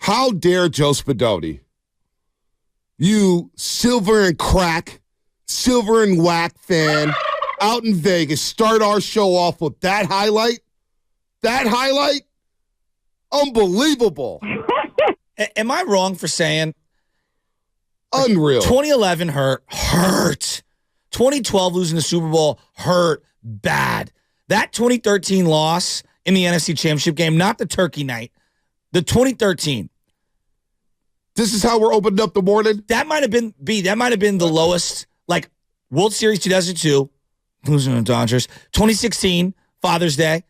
How dare Joe Spadoni, you silver and crack, silver and whack fan out in Vegas, start our show off with that highlight? That highlight? Unbelievable. Am I wrong for saying? Unreal. 2011 hurt. 2012 losing the Super Bowl hurt bad. That 2013 loss in the NFC Championship game, not the turkey night, the 2013. This is how we're opening up the morning? That might have been the lowest, like World Series 2002, losing to the Dodgers. 2016, Father's Day.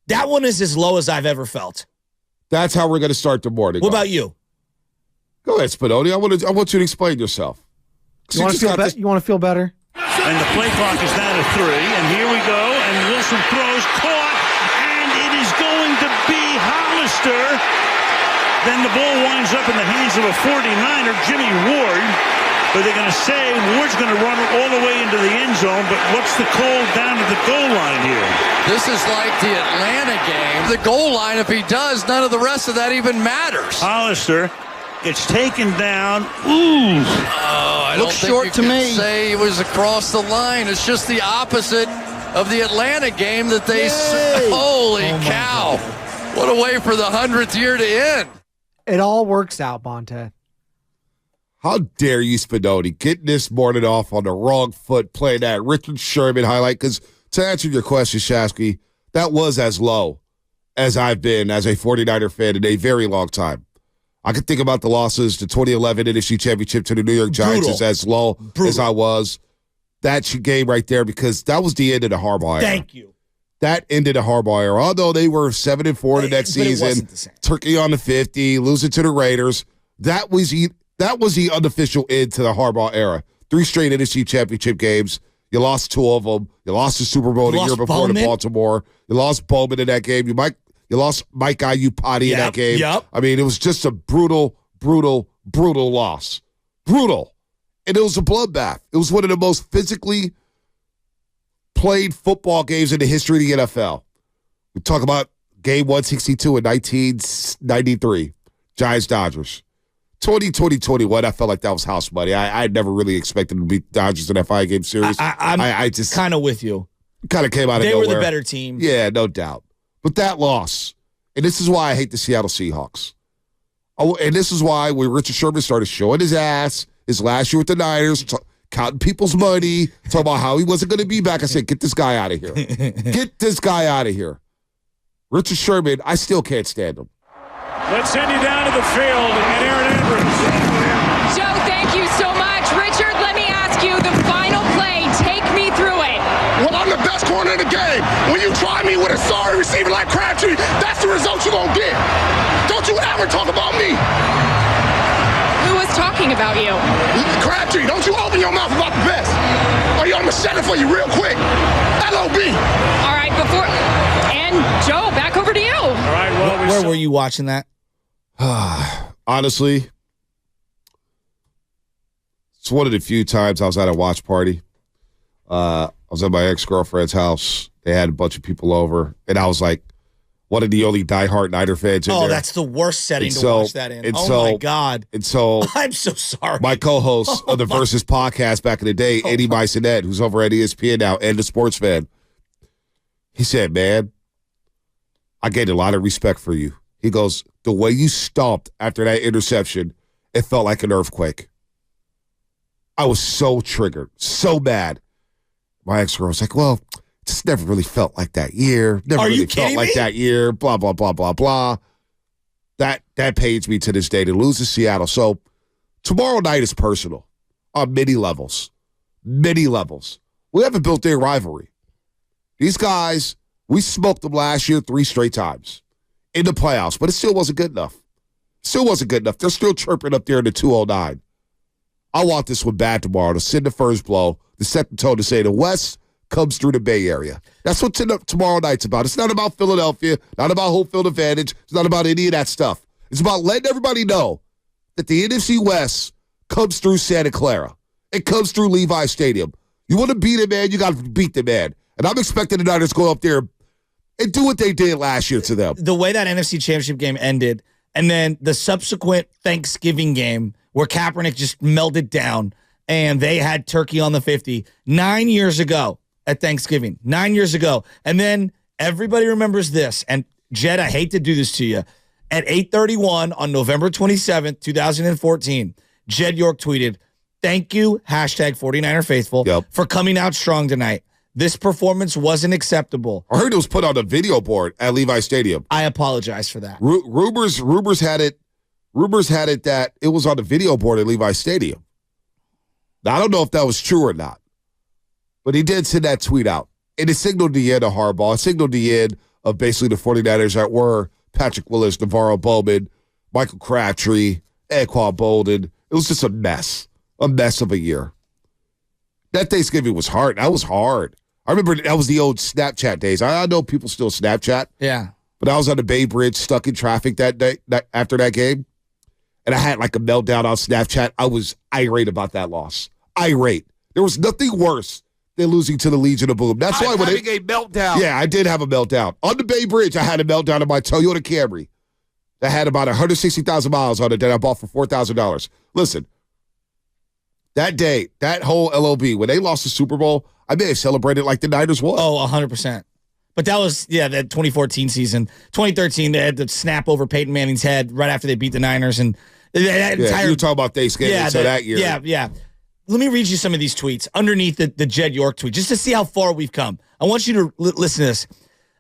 That one is as low as I've ever felt. That's how we're going to start the morning. What about you? Go ahead, Spadoni. I want you to explain yourself. You want to feel better? And the play clock is down to 3. And here we go. And Wilson throws, caught, and it is going to be Hollister. Then the ball winds up in the hands of a 49er, Jimmy Ward. But they're going to say Ward's going to run all the way into the end zone. But what's the call down at the goal line here? This is like the Atlanta game. The goal line, if he does, none of the rest of that even matters. Hollister gets taken down. Ooh. I don't think short you can say he was across the line. It's just the opposite of the Atlanta game that they... Holy cow. What a way for the 100th year to end. It all works out, Bonta. How dare you, Spadoni, getting this morning off on the wrong foot, playing that Richard Sherman highlight? Because to answer your question, Shasky, that was as low as I've been as a 49er fan in a very long time. I could think about the losses, the 2011 NFC Championship to the New York Giants is as low as I was. That game right there, because that was the end of the Harbaugh era. Thank you. That ended the Harbaugh era. Although they were 7-4 the next season, turkey on the 50, losing to the Raiders. That was the unofficial end to the Harbaugh era. 3 straight NFC Championship games. You lost 2 of them. You lost the Super Bowl the year before to Baltimore. You lost Bowman in that game. You lost Mike Iupati in that game. Yep. I mean, it was just a brutal, brutal, brutal loss. Brutal. And it was a bloodbath. It was one of the most physically played football games in the history of the NFL. We talk about game 162 in 1993. Giants-Dodgers. 2021, I felt like that was house money. I never really expected to beat Dodgers in that 5-game series. I'm just kind of with you. Kind of came out of nowhere. They were the better team. Yeah, no doubt. But that loss, and this is why I hate the Seattle Seahawks. Oh, and this is why when Richard Sherman started showing his ass his last year with the Niners, counting people's money, talking about how he wasn't going to be back, I said, get this guy out of here. Get this guy out of here. Richard Sherman, I still can't stand him. Let's send you down to the field and Aaron Andrews. Joe, thank you so much. Richard, let me ask you the final play. Take me through it. Well, I'm the best corner in the game. When you try me with a sorry receiver like Crabtree, that's the result you're going to get. Don't you ever talk about me. Who was talking about you? Crabtree, don't you open your mouth about the best. Or I'm going to shut it for you real quick. LOB. All right, and Joe, back over to you. All right, well, Where were you watching that? Honestly, it's one of the few times I was at a watch party. I was at my ex-girlfriend's house. They had a bunch of people over, and I was like one of the only diehard Niner fans in there. Oh, that's the worst setting to watch that in. My God. And so I'm so sorry. My co-host of the Versus podcast back in the day, Eddie Bisonette, who's over at ESPN now and a sports fan, he said, man, I gained a lot of respect for you. He goes, the way you stomped after that interception, it felt like an earthquake. I was so triggered, so mad. My ex-girl was like, well, it just never really felt like that year. Never really felt like that year, blah, blah, blah, blah, blah. That pains me to this day to lose to Seattle. So tomorrow night is personal on many levels. Many levels. We haven't built their rivalry. These guys, we smoked them last year 3 straight times in the playoffs, but it still wasn't good enough. Still wasn't good enough. They're still chirping up there in the 209. I want this one bad tomorrow to send the first blow, to set the tone, to say the West comes through the Bay Area. That's what tomorrow night's about. It's not about Philadelphia, not about home field advantage. It's not about any of that stuff. It's about letting everybody know that the NFC West comes through Santa Clara. It comes through Levi Stadium. You want to beat it, man, you got to beat the man. And I'm expecting the Niners to go up there and do what they did last year to them. The way that NFC Championship game ended, And then the subsequent Thanksgiving game where Kaepernick just melted down and they had turkey on the 50 9 years ago at Thanksgiving, 9 years ago. And then everybody remembers this. And Jed, I hate to do this to you. At 8:31 on November 27th, 2014, Jed York tweeted, "Thank you, hashtag 49er Faithful, for coming out strong tonight. This performance wasn't acceptable." I heard it was put on a video board at Levi Stadium. I apologize for that. Rumors had it that it was on the video board at Levi Stadium. Now, I don't know if that was true or not, but he did send that tweet out. And it signaled the end of Harbaugh. It signaled the end of basically the 49ers that were Patrick Willis, Navarro Bowman, Michael Crabtree, Anquan Bolden. It was just a mess of a year. That Thanksgiving was hard. That was hard. I remember that was the old Snapchat days. I know people still Snapchat. Yeah. But I was on the Bay Bridge, stuck in traffic that day after that game, and I had like a meltdown on Snapchat. I was irate about that loss. Irate. There was nothing worse than losing to the Legion of Boom. That's why when having a meltdown. Yeah, I did have a meltdown. On the Bay Bridge, I had a meltdown in my Toyota Camry that had about 160,000 miles on it that I bought for $4,000. Listen, that day, that whole LOB, when they lost the Super Bowl, I may have celebrated like the Niners won. Oh, 100%. But that was, that 2014 season. 2013, they had the snap over Peyton Manning's head right after they beat the Niners. And that entire, you were talking about Thanksgiving, that year. Yeah. Let me read you some of these tweets underneath the Jed York tweet, just to see how far we've come. I want you to listen to this.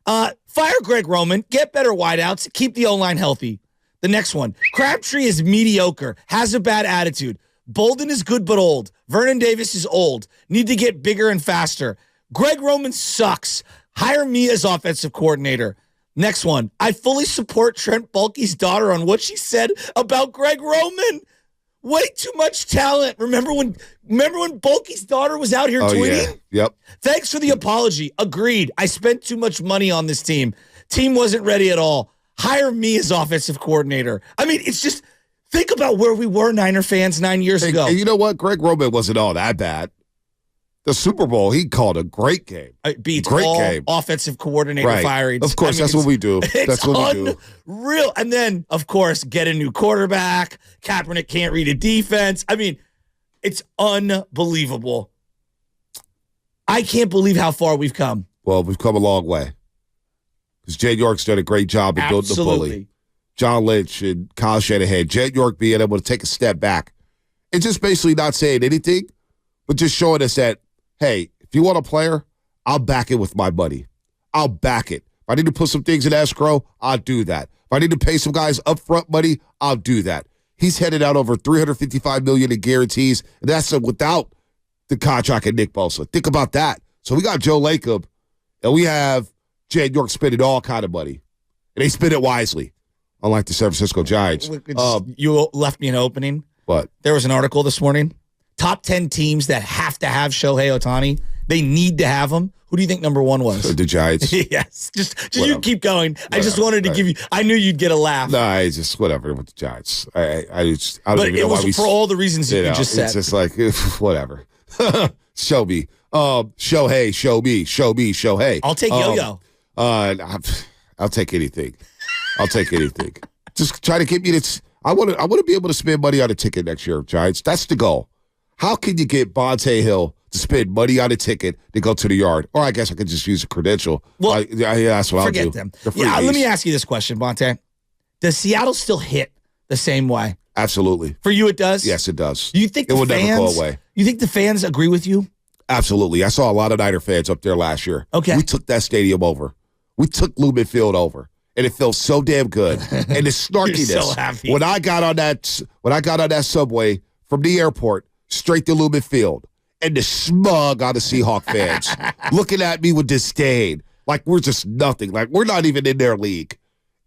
Fire Greg Roman, get better wideouts, keep the O-line healthy. The next one, Crabtree is mediocre, has a bad attitude. Bolden is good but old. Vernon Davis is old. Need to get bigger and faster. Greg Roman sucks. Hire me as offensive coordinator. Next one. I fully support Trent Baalke's daughter on what she said about Greg Roman. Way too much talent. Remember when Baalke's daughter was out here tweeting? Yeah. Yep. Thanks for the apology. Agreed. I spent too much money on this team. Team wasn't ready at all. Hire me as offensive coordinator. I mean, it's just, think about where we were, Niner fans, 9 years ago. And you know what? Greg Roman wasn't all that bad. The Super Bowl, he called a great game. It beats all offensive coordinator firings. Of course, that's what we do. That's what we do. Unreal. And then, of course, get a new quarterback. Kaepernick can't read a defense. I mean, it's unbelievable. I can't believe how far we've come. Well, we've come a long way. Because Jed York's done a great job of building the bully. John Lynch and Kyle Shanahan. Jed York being able to take a step back and just basically not saying anything, but just showing us that, hey, if you want a player, I'll back it with my money. I'll back it. If I need to put some things in escrow, I'll do that. If I need to pay some guys upfront money, I'll do that. He's headed out over $355 million in guarantees, and that's without the contract of Nick Bosa. Think about that. So we got Joe Lacob, and we have Jed York spending all kind of money, and they spend it wisely, unlike the San Francisco Giants. You left me an opening. What? There was an article this morning. Top 10 teams that have to have Shohei Ohtani. They need to have him. Who do you think number one was? The Giants. Yes. Just you keep going. Whatever. I just wanted to give you, I knew you'd get a laugh. No, I just, whatever with the Giants. I don't but even know why we. For all the reasons you just said. It's just like, whatever. Show me. Shohei, show me, Shohei. I'll take Yo-Yo. I'll take anything. I'll take anything. Just try to get me to, I want to be able to spend money on a ticket next year, Giants. That's the goal. How can you get Bonte Hill to spend money on a ticket to go to the yard? Or I guess I could just use a credential. Well, that's what I'll do. Forget them. Yeah, let me ask you this question, Bonte. Does Seattle still hit the same way? Absolutely. For you, it does? Yes, it does. You think it will never go away. You think the fans agree with you? Absolutely. I saw a lot of Niner fans up there last year. Okay. We took that stadium over. We took Lumen Field over. And it felt so damn good. And the snarkiness. You're so happy. When I got on that subway from the airport straight to Lumen Field, and the smug on the Seahawks fans looking at me with disdain, like we're just nothing, like we're not even in their league.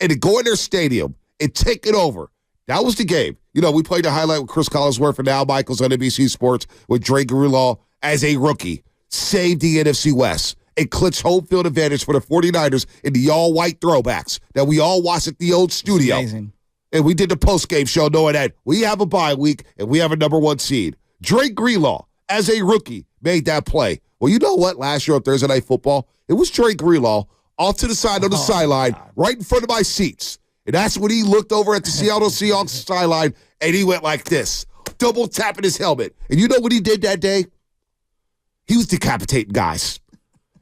And to go in their stadium and take it over. That was the game. You know, we played the highlight with Chris Collinsworth and Al Michaels on NBC Sports with Dre Greenlaw as a rookie. Saved the NFC West. It clinched home field advantage for the 49ers in the all-white throwbacks that we all watched at the old studio. Amazing. And we did the post-game show knowing that we have a bye week and we have a number one seed. Drake Greenlaw, as a rookie, made that play. Well, you know what? Last year on Thursday Night Football, it was Drake Greenlaw off to the side on the sideline, right in front of my seats. And that's when he looked over at the Seattle Seahawks sideline, and he went like this, double tapping his helmet. And you know what he did that day? He was decapitating guys.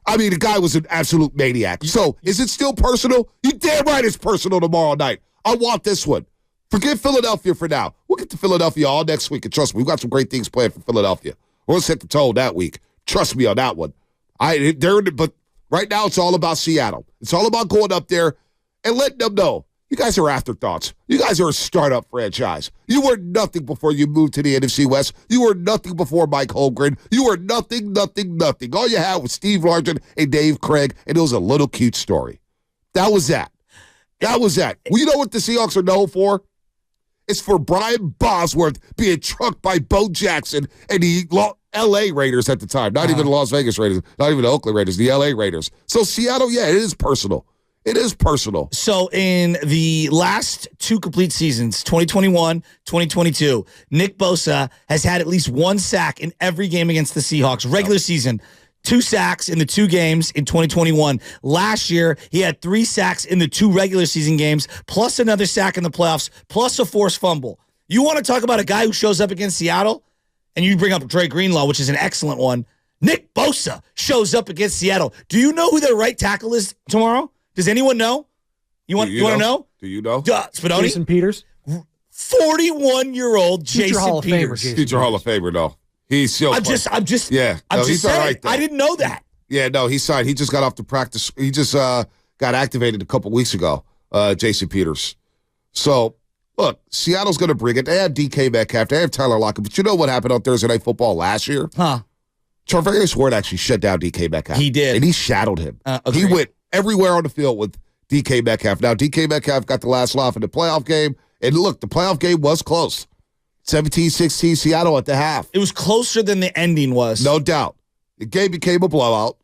I mean, the guy was an absolute maniac. So, is it still personal? You damn right it's personal tomorrow night. I want this one. Forget Philadelphia for now. We'll get to Philadelphia all next week, and trust me, we've got some great things planned for Philadelphia. We'll set the tone that week. Trust me on that one. But right now, it's all about Seattle. It's all about going up there and letting them know, you guys are afterthoughts. You guys are a startup franchise. You were nothing before you moved to the NFC West. You were nothing before Mike Holmgren. You were nothing, nothing, nothing. All you had was Steve Largent and Dave Craig, and it was a little cute story. That was that. That was that. Well, you know what the Seahawks are known for? It's for Brian Bosworth being trucked by Bo Jackson and the L.A. Raiders at the time. Not even the Las Vegas Raiders, not even the Oakland Raiders, the L.A. Raiders. So Seattle, yeah, it is personal. It is personal. So in the last 2 complete seasons, 2021, 2022, Nick Bosa has had at least 1 sack in every game against the Seahawks. Regular season, 2 sacks in the 2 games in 2021. Last year, he had 3 sacks in the 2 regular season games, plus another sack in the playoffs, plus a forced fumble. You want to talk about a guy who shows up against Seattle? And you bring up Dre Greenlaw, which is an excellent one. Nick Bosa shows up against Seattle. Do you know who their right tackle is tomorrow? Does anyone know? You want to know? Do you know? Spadoni? Jason Peters? 41-year-old Jason Peters. Future Hall of Famer, though. He's still I'm just yeah. I'm no, just saying, all right, I didn't know that. Yeah, no, he signed. He just got off the practice. He just got activated a couple weeks ago, Jason Peters. So, look, Seattle's going to bring it. They have DK Metcalf. They have Tyler Lockett. But you know what happened on Thursday Night Football last year? Huh. Charvarius Ward actually shut down DK Metcalf. He did. And he shadowed him. He went everywhere on the field with DK Metcalf. Now, DK Metcalf got the last laugh in the playoff game. And look, the playoff game was close. 17-16 Seattle at the half. It was closer than the ending was. No doubt. The game became a blowout.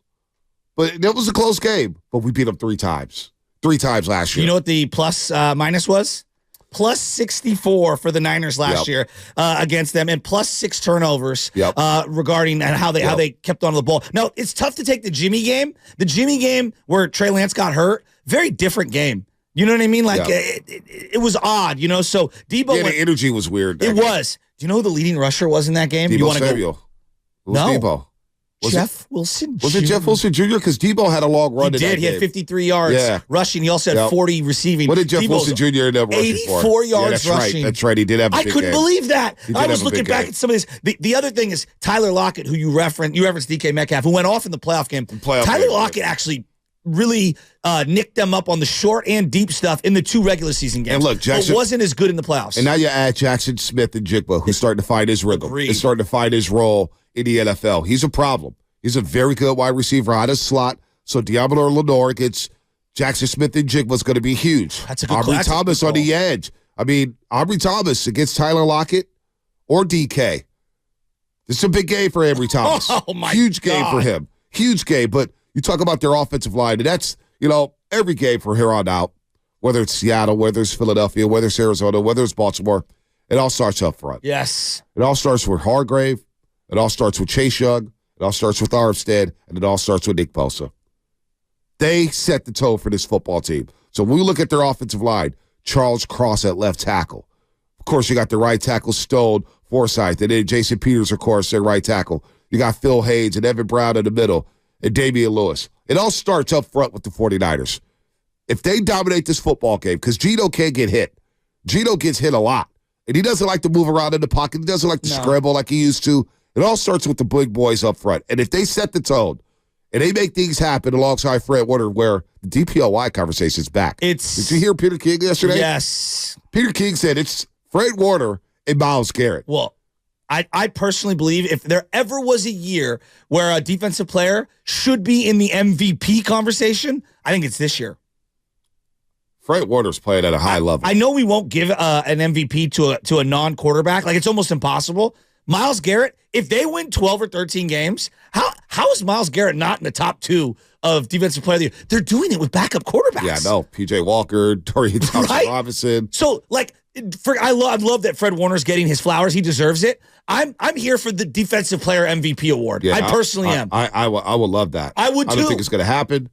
But it was a close game. But we beat them 3 times. 3 times last year. You know what the plus minus was? Plus 64 for the Niners last year against them, and plus 6 turnovers regarding how they kept on the ball. Now, it's tough to take the Jimmy game. The Jimmy game where Trey Lance got hurt, very different game. You know what I mean? Like, it was odd, you know? So, Debo... Yeah, the energy was weird. It was. Do you know who the leading rusher was in that game? Debo Samuel. Who's Debo? Jeff Wilson Jr. Was it Jeff Wilson Jr.? Because Debo had a long run in that game. He had 53 yards rushing. He also had 40 receiving. What did Jeff Wilson Jr. end up rushing for? 84 yards rushing. Right. That's right. He did have a big game. I couldn't believe that. I was looking back at some of this. The other thing is Tyler Lockett, who you referenced DK Metcalf, who went off in the playoff game. Tyler Lockett actually really nicked them up on the short and deep stuff in the 2 regular season games. And look, Jackson wasn't as good in the playoffs. And now you add Jackson Smith and Jigba, who's starting to find his rhythm. He's starting to find his role in the NFL. He's a problem. He's a very good wide receiver out of slot. So Diablo Lenore against Jackson Smith and Jigba's going to be huge. That's a good Aubrey Thomas on the edge. I mean, Aubrey Thomas against Tyler Lockett or DK. This is a big game for Aubrey Thomas. Oh, my Huge game for him. Huge game. But you talk about their offensive line, and that's, every game from here on out, whether it's Seattle, whether it's Philadelphia, whether it's Arizona, whether it's Baltimore, it all starts up front. Yes. It all starts with Hargrave. It all starts with Chase Young. It all starts with Armstead, and it all starts with Nick Bosa. They set the tone for this football team. So when we look at their offensive line, Charles Cross at left tackle. Of course, you got the right tackle, Stone, Forsythe, and then Jason Peters, of course, their right tackle. You got Phil Haynes and Evan Brown in the middle, and Damian Lewis. It all starts up front with the 49ers. If they dominate this football game, because Geno can't get hit. Geno gets hit a lot, and he doesn't like to move around in the pocket. He doesn't like to scramble like he used to. It all starts with the big boys up front. And if they set the tone and they make things happen alongside Fred Warner, where the DPOY conversation is back. Did you hear Peter King yesterday? Yes. Peter King said it's Fred Warner and Myles Garrett. Well, I personally believe if there ever was a year where a defensive player should be in the MVP conversation, I think it's this year. Fred Warner's playing at a high level. I know we won't give an MVP to a non-quarterback. Like, it's almost impossible. Myles Garrett, if they win 12 or 13 games, how is Myles Garrett not in the top 2 of defensive player of the year? They're doing it with backup quarterbacks. Yeah, no. P.J. Walker, Dorian Thompson-Robinson. So, like, I love that Fred Warner's getting his flowers. He deserves it. I'm here for the defensive player MVP award. Yeah, I personally am. I would love that. I would too. I don't think it's going to happen.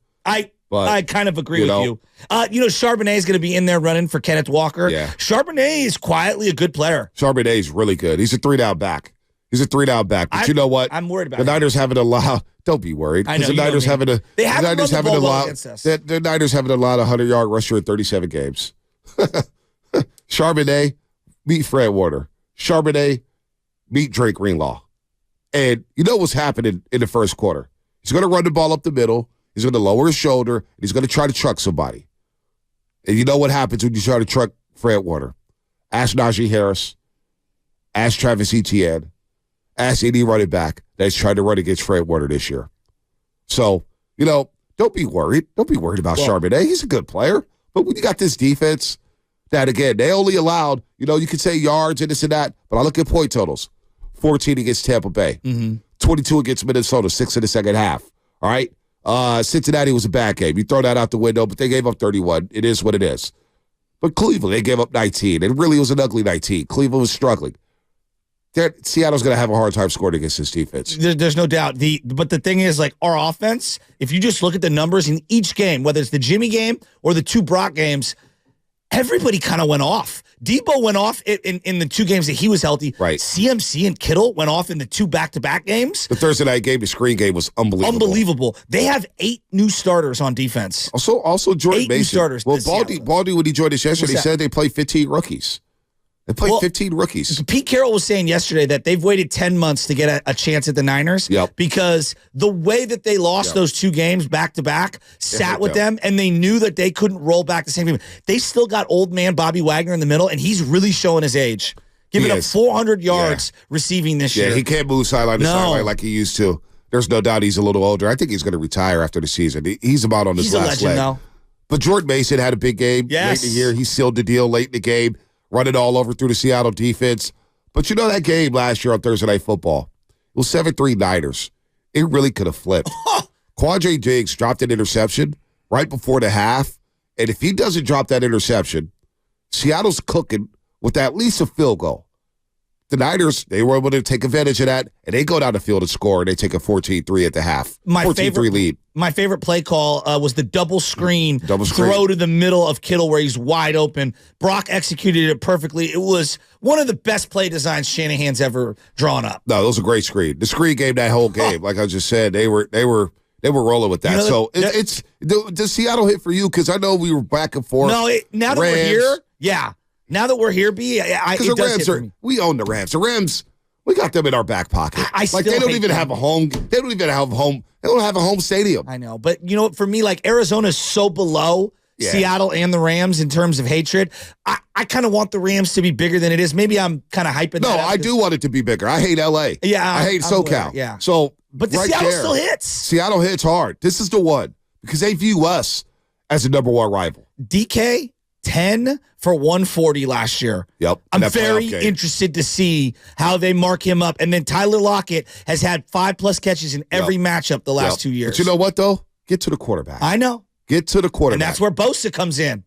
But I kind of agree with you. Charbonnet is going to be in there running for Kenneth Walker. Yeah. Charbonnet is quietly a good player. Charbonnet is really good. He's a 3-down back. But you know what? I'm worried about the Niners haven't allowed. Don't be worried. I know. The Niners haven't. They haven't run the ball well against us. The Niners haven't allowed a 100-yard rusher in 37 games. Charbonnet beat Fred Warner. Charbonnet beat Drake Greenlaw. And you know what's happening in the first quarter? He's going to run the ball up the middle. He's going to lower his shoulder. And he's going to try to truck somebody. And you know what happens when you try to truck Fred Warner? Ask Najee Harris. Ask Travis Etienne. Ask any running back that's trying to run against Fred Warner this year. So, don't be worried. Don't be worried about Charbonnet. He's a good player. But when you got this defense that, again, they only allowed, you could say yards and this and that, but I look at point totals. 14 against Tampa Bay. 22 against Minnesota, 6 in the second half. All right? Cincinnati was a bad game. You throw that out the window, but they gave up 31. It is what it is. But Cleveland, they gave up 19. It really was an ugly 19. Cleveland was struggling. Seattle's going to have a hard time scoring against this defense. There's no doubt. But the thing is, our offense, if you just look at the numbers in each game, whether it's the Jimmy game or the 2 Brock games, everybody kind of went off. Debo went off in the 2 games that he was healthy. Right. CMC and Kittle went off in the 2 back-to-back games. The Thursday night game, the screen game was unbelievable. They have 8 new starters on defense. Also Jordan 8 Mason. New starters. Well, Baldy, when he joined us yesterday, said they played 15 rookies. They played 15 rookies. Pete Carroll was saying yesterday that they've waited 10 months to get a chance at the Niners because the way that they lost those 2 games back-to-back sat with them, and they knew that they couldn't roll back the same game. They still got old man Bobby Wagner in the middle, and he's really showing his age. Giving up 400 yards receiving this year. Yeah, he can't move sideline to sideline like he used to. There's no doubt he's a little older. I think he's going to retire after the season. He's about on his last leg. Though. But Jordan Mason had a big game late in the year. He sealed the deal late in the game. Run it all over through the Seattle defense. But that game last year on Thursday Night Football, it was 7-3 Niners. It really could have flipped. Quandre Diggs dropped an interception right before the half. And if he doesn't drop that interception, Seattle's cooking with at least a field goal. The Niners, they were able to take advantage of that, and they go down the field and score, and they take a 14-3 at the half. 14-3 lead. My favorite play call was the double screen throw to the middle of Kittle where he's wide open. Brock executed it perfectly. It was one of the best play designs Shanahan's ever drawn up. No, it was a great screen. The screen game that whole game, like I just said, they were rolling with that. It's does Seattle hit for you? Because I know we were back and forth. No, now that we're here, now that we're here, because the Rams we own the Rams. The Rams, we got them in our back pocket. They don't even have a home. They don't even have a home. They don't have a home stadium. I know, but for me, Arizona is so below Seattle and the Rams in terms of hatred. I kind of want the Rams to be bigger than it is. Maybe I'm kind of hyping. No, I do want it to be bigger. I hate LA. Yeah, I hate SoCal. Yeah. So, but Seattle still hits. Seattle hits hard. This is the one because they view us as the number 1 rival. DK 10 for 140 last year. Yep. I'm very interested to see how they mark him up. And then Tyler Lockett has had 5+ catches in every matchup the last 2 years. But you know what, though? Get to the quarterback. I know. Get to the quarterback. And that's where Bosa comes in.